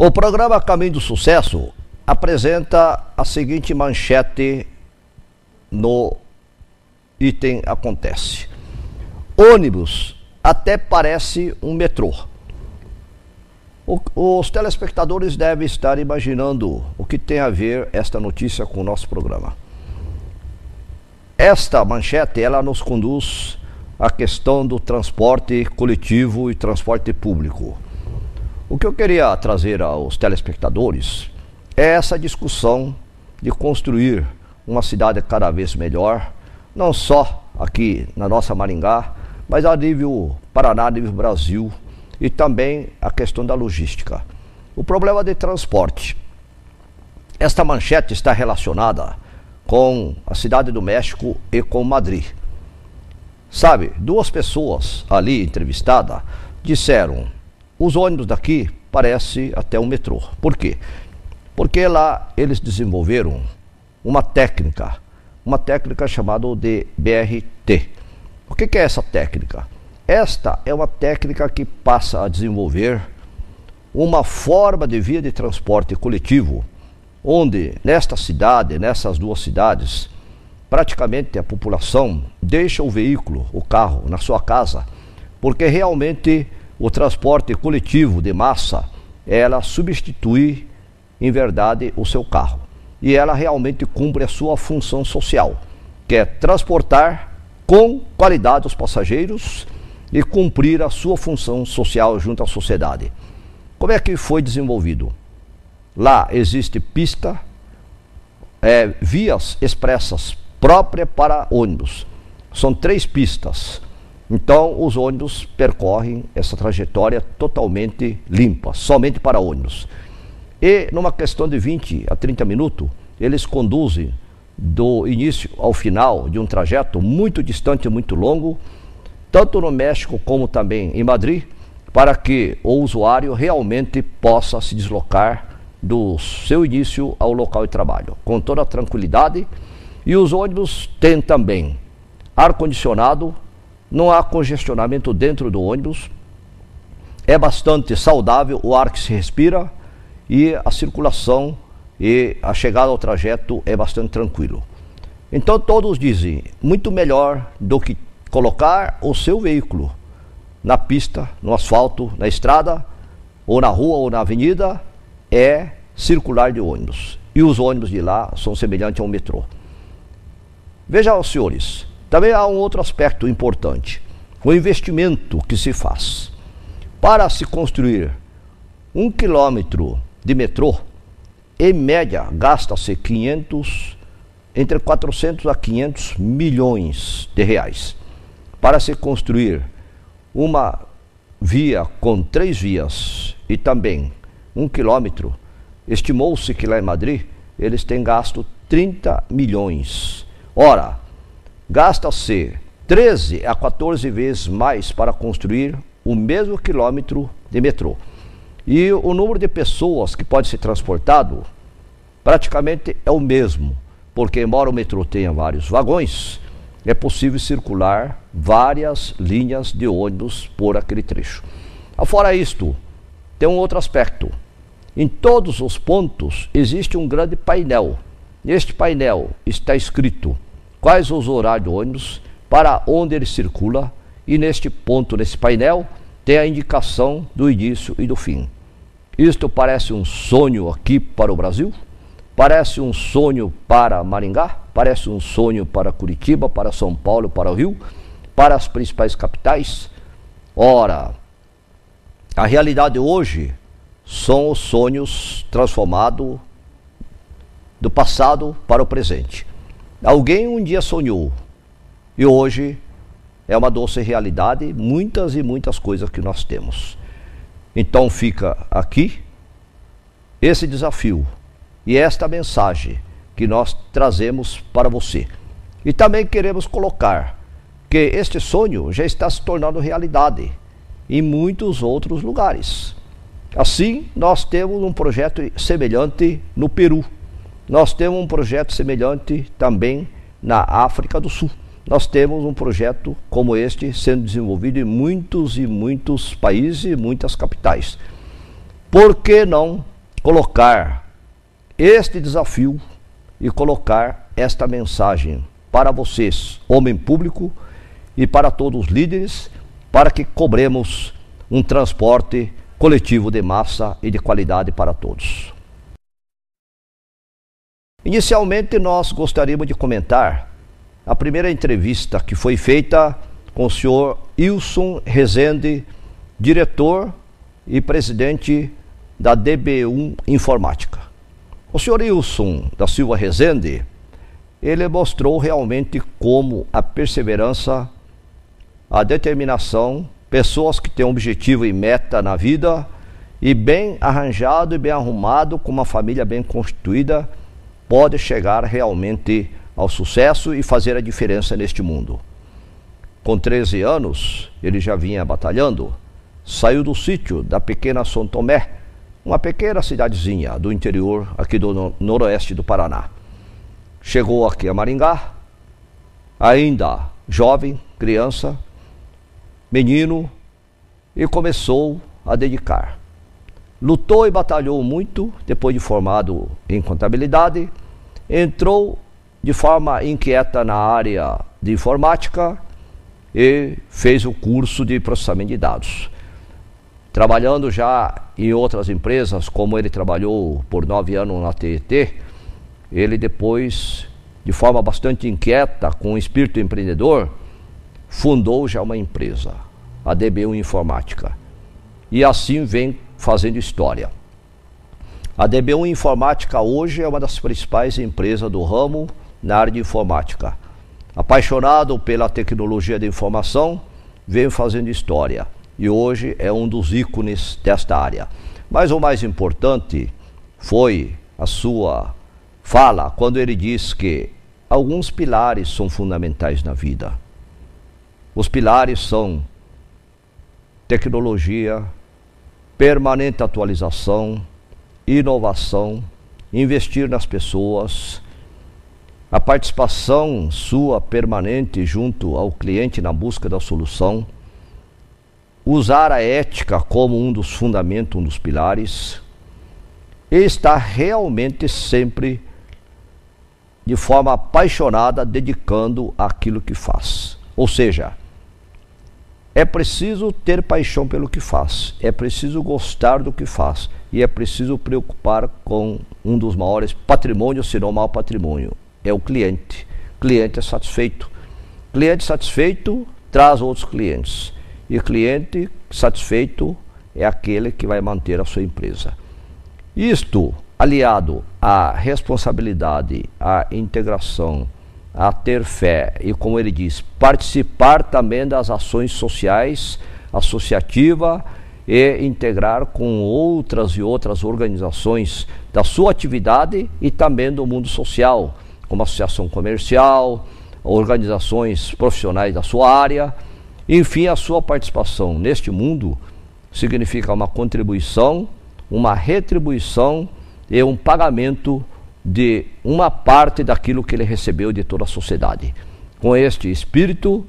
O programa Caminho do Sucesso apresenta a seguinte manchete no item Acontece. Ônibus até parece um metrô. Os telespectadores devem estar imaginando o que tem a ver esta notícia com o nosso programa. Esta manchete, ela nos conduz à questão do transporte coletivo e transporte público. O que eu queria trazer aos telespectadores é essa discussão de construir uma cidade cada vez melhor, não só aqui na nossa Maringá, mas a nível Paraná, a nível Brasil, e também a questão da logística. O problema de transporte. Esta manchete está relacionada com a cidade do México e com Madrid. Sabe, duas pessoas ali entrevistadas disseram: os ônibus daqui parecem até um metrô. Por quê? Porque lá eles desenvolveram uma técnica chamada de BRT. O que é essa técnica? Esta é uma técnica que passa a desenvolver uma forma de via de transporte coletivo, onde nessas duas cidades, praticamente a população deixa o veículo, o carro, na sua casa, porque realmente o transporte coletivo de massa, ela substitui, em verdade, o seu carro. E ela realmente cumpre a sua função social, que é transportar com qualidade os passageiros e cumprir a sua função social junto à sociedade. Como é que foi desenvolvido? Lá existe pista, vias expressas próprias para ônibus. São 3 pistas. Então os ônibus percorrem essa trajetória totalmente limpa, somente para ônibus. E numa questão de 20 a 30 minutos, eles conduzem do início ao final de um trajeto muito distante e muito longo, tanto no México como também em Madrid, para que o usuário realmente possa se deslocar do seu início ao local de trabalho, com toda a tranquilidade. E os ônibus têm também ar-condicionado, não há congestionamento dentro do ônibus, é bastante saudável o ar que se respira e a circulação e a chegada ao trajeto é bastante tranquilo. Então todos dizem, muito melhor do que colocar o seu veículo na pista, no asfalto, na estrada, ou na rua ou na avenida, é circular de ônibus. E os ônibus de lá são semelhantes a um metrô. Vejam, senhores, também há um outro aspecto importante: o investimento que se faz. Para se construir 1 quilômetro de metrô, em média, gasta-se entre 400 a 500 milhões de reais. Para se construir uma via com 3 vias e também 1 quilômetro, estimou-se que lá em Madrid eles têm gasto 30 milhões. Ora, gasta-se 13 a 14 vezes mais para construir o mesmo quilômetro de metrô. E o número de pessoas que pode ser transportado praticamente é o mesmo, porque embora o metrô tenha vários vagões, é possível circular várias linhas de ônibus por aquele trecho. Afora isto, tem um outro aspecto. Em todos os pontos existe um grande painel. Neste painel está escrito quais os horários do ônibus, para onde ele circula, e neste painel, tem a indicação do início e do fim. Isto parece um sonho aqui para o Brasil? Parece um sonho para Maringá? Parece um sonho para Curitiba, para São Paulo, para o Rio, para as principais capitais? Ora, a realidade hoje são os sonhos transformados do passado para o presente. Alguém um dia sonhou e hoje é uma doce realidade, muitas e muitas coisas que nós temos. Então fica aqui esse desafio e esta mensagem que nós trazemos para você. E também queremos colocar que este sonho já está se tornando realidade em muitos outros lugares. Assim, nós temos um projeto semelhante no Peru. Nós temos um projeto semelhante também na África do Sul. Nós temos um projeto como este sendo desenvolvido em muitos e muitos países e muitas capitais. por que não colocar este desafio e colocar esta mensagem para vocês, homem público, e para todos os líderes, para que cobremos um transporte coletivo de massa e de qualidade para todos. Inicialmente, nós gostaríamos de comentar a primeira entrevista que foi feita com o senhor Wilson Rezende, diretor e presidente da DB1 Informática. O senhor Wilson da Silva Rezende, ele mostrou realmente como a perseverança, a determinação, pessoas que têm um objetivo e meta na vida, e bem arranjado e bem arrumado, com uma família bem constituída, pode chegar realmente ao sucesso e fazer a diferença neste mundo. Com 13 anos, ele já vinha batalhando, saiu do sítio da pequena São Tomé, uma pequena cidadezinha do interior aqui do noroeste do Paraná. Chegou aqui a Maringá, ainda jovem, criança, menino, e começou a dedicar. Lutou e batalhou muito, depois de formado em contabilidade, entrou de forma inquieta na área de informática e fez o curso de processamento de dados. Trabalhando já em outras empresas, como ele trabalhou por 9 anos na TET, ele depois, de forma bastante inquieta, com espírito empreendedor, fundou já uma empresa, a DB1 Informática, e assim vem fazendo história. A DB1 Informática hoje é uma das principais empresas do ramo na área de informática. Apaixonado pela tecnologia de informação, veio fazendo história e hoje é um dos ícones desta área. Mas o mais importante foi a sua fala quando ele diz que alguns pilares são fundamentais na vida. Os pilares são tecnologia, permanente atualização, inovação, investir nas pessoas, a participação sua permanente junto ao cliente na busca da solução, usar a ética como um dos fundamentos, um dos pilares, e estar realmente sempre de forma apaixonada, dedicando àquilo que faz. Ou seja, é preciso ter paixão pelo que faz, é preciso gostar do que faz e é preciso preocupar com um dos maiores patrimônios, se não o maior patrimônio, é o cliente. Cliente é satisfeito. Cliente satisfeito traz outros clientes e cliente satisfeito é aquele que vai manter a sua empresa. Isto, aliado à responsabilidade, à integração, a ter fé e, como ele diz, participar também das ações sociais, associativa e integrar com outras e outras organizações da sua atividade e também do mundo social, como associação comercial, organizações profissionais da sua área. Enfim, a sua participação neste mundo significa uma contribuição, uma retribuição e um pagamento de uma parte daquilo que ele recebeu de toda a sociedade. Com este espírito,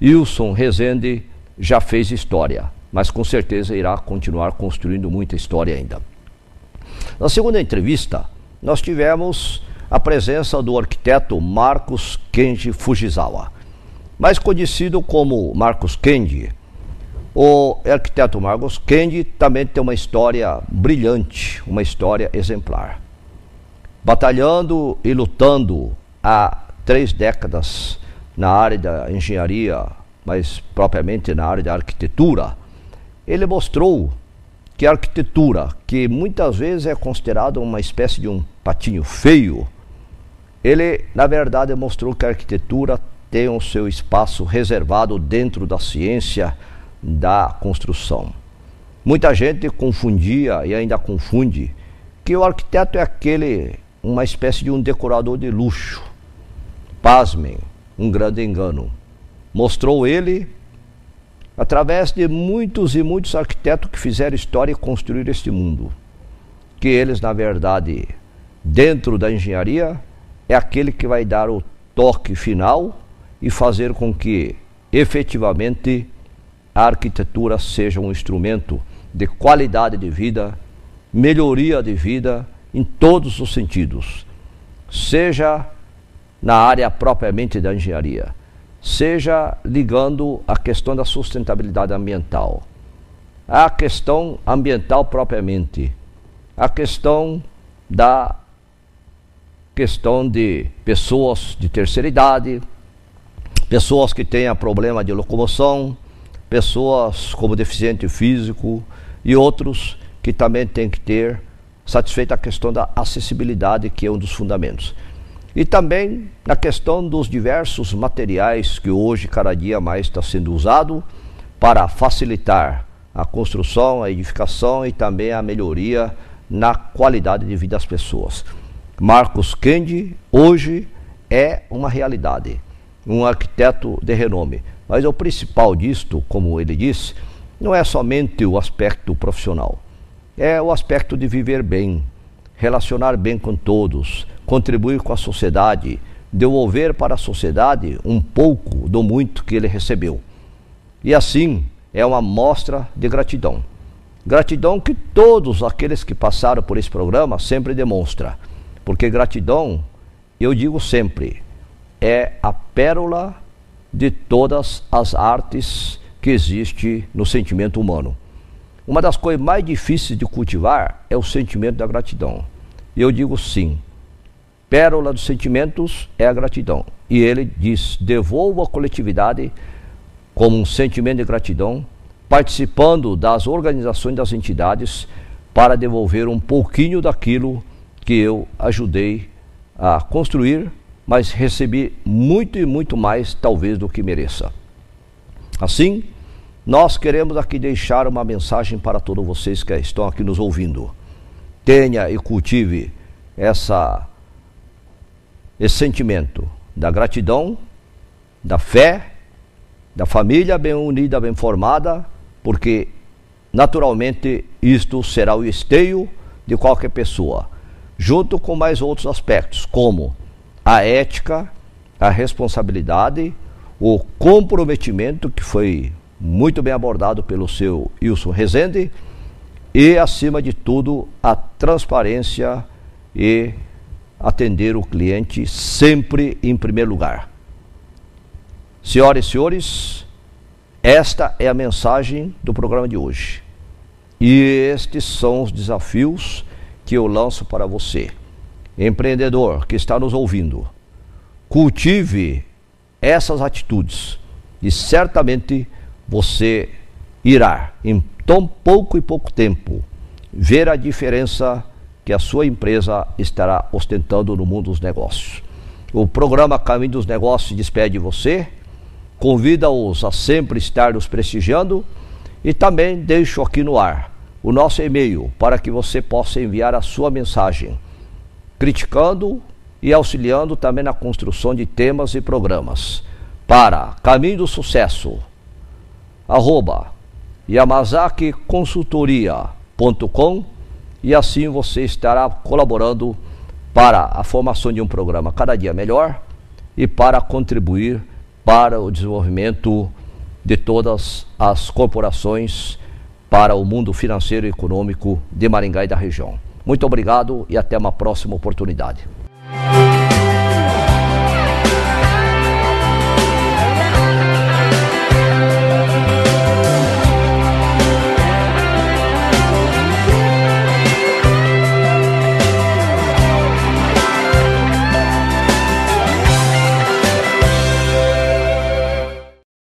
Wilson Rezende já fez história, mas com certeza irá continuar construindo muita história ainda. Na segunda entrevista, nós tivemos a presença do arquiteto Marcos Kenji Fujisawa, mais conhecido como Marcos Kenji. O arquiteto Marcos Kenji também tem uma história brilhante, uma história exemplar. Batalhando e lutando há 3 décadas na área da engenharia, mas propriamente na área da arquitetura, ele mostrou que a arquitetura, que muitas vezes é considerada uma espécie de um patinho feio, ele na verdade mostrou que a arquitetura tem o seu espaço reservado dentro da ciência da construção. Muita gente confundia e ainda confunde que o arquiteto é uma espécie de um decorador de luxo. Pasmem, um grande engano. Mostrou ele através de muitos e muitos arquitetos que fizeram história e construíram este mundo, que eles na verdade, dentro da engenharia, é aquele que vai dar o toque final e fazer com que efetivamente a arquitetura seja um instrumento de qualidade de vida melhoria de vida em todos os sentidos, seja na área propriamente da engenharia, seja ligando a questão da sustentabilidade ambiental, a questão ambiental propriamente, a questão de pessoas de terceira idade, pessoas que tenham problema de locomoção, pessoas como deficiente físico e outros que também têm que ter satisfeita a questão da acessibilidade, que é um dos fundamentos. E também na questão dos diversos materiais que hoje cada dia mais está sendo usado para facilitar a construção, a edificação e também a melhoria na qualidade de vida das pessoas. Marcos Kendi hoje é uma realidade, um arquiteto de renome, mas o principal disto, como ele disse, não é somente o aspecto profissional, é o aspecto de viver bem, relacionar bem com todos, contribuir com a sociedade, devolver para a sociedade um pouco do muito que ele recebeu. E assim é uma mostra de gratidão. Gratidão que todos aqueles que passaram por esse programa sempre demonstram. Porque gratidão, eu digo sempre, é a pérola de todas as artes que existe no sentimento humano. Uma das coisas mais difíceis de cultivar é o sentimento da gratidão. E eu digo sim, pérola dos sentimentos é a gratidão. E ele diz, devolva a coletividade como um sentimento de gratidão, participando das organizações das entidades para devolver um pouquinho daquilo que eu ajudei a construir, mas recebi muito e muito mais, talvez, do que mereça. Assim, nós queremos aqui deixar uma mensagem para todos vocês que estão aqui nos ouvindo. Tenha e cultive esse sentimento da gratidão, da fé, da família bem unida, bem formada, porque naturalmente isto será o esteio de qualquer pessoa, junto com mais outros aspectos, como a ética, a responsabilidade, o comprometimento, que foi muito bem abordado pelo seu Wilson Rezende, e, acima de tudo, a transparência e atender o cliente sempre em primeiro lugar. Senhoras e senhores, esta é a mensagem do programa de hoje. E estes são os desafios que eu lanço para você, empreendedor que está nos ouvindo. Cultive essas atitudes e certamente você irá, em tão pouco e pouco tempo, ver a diferença que a sua empresa estará ostentando no mundo dos negócios. O programa Caminho dos Negócios se despede de você, convida-os a sempre estar nos prestigiando e também deixo aqui no ar o nosso e-mail para que você possa enviar a sua mensagem, criticando e auxiliando também na construção de temas e programas para caminho do sucesso @yamazakiconsultoria.com, e assim você estará colaborando para a formação de um programa cada dia melhor e para contribuir para o desenvolvimento de todas as corporações para o mundo financeiro e econômico de Maringá e da região. Muito obrigado e até uma próxima oportunidade.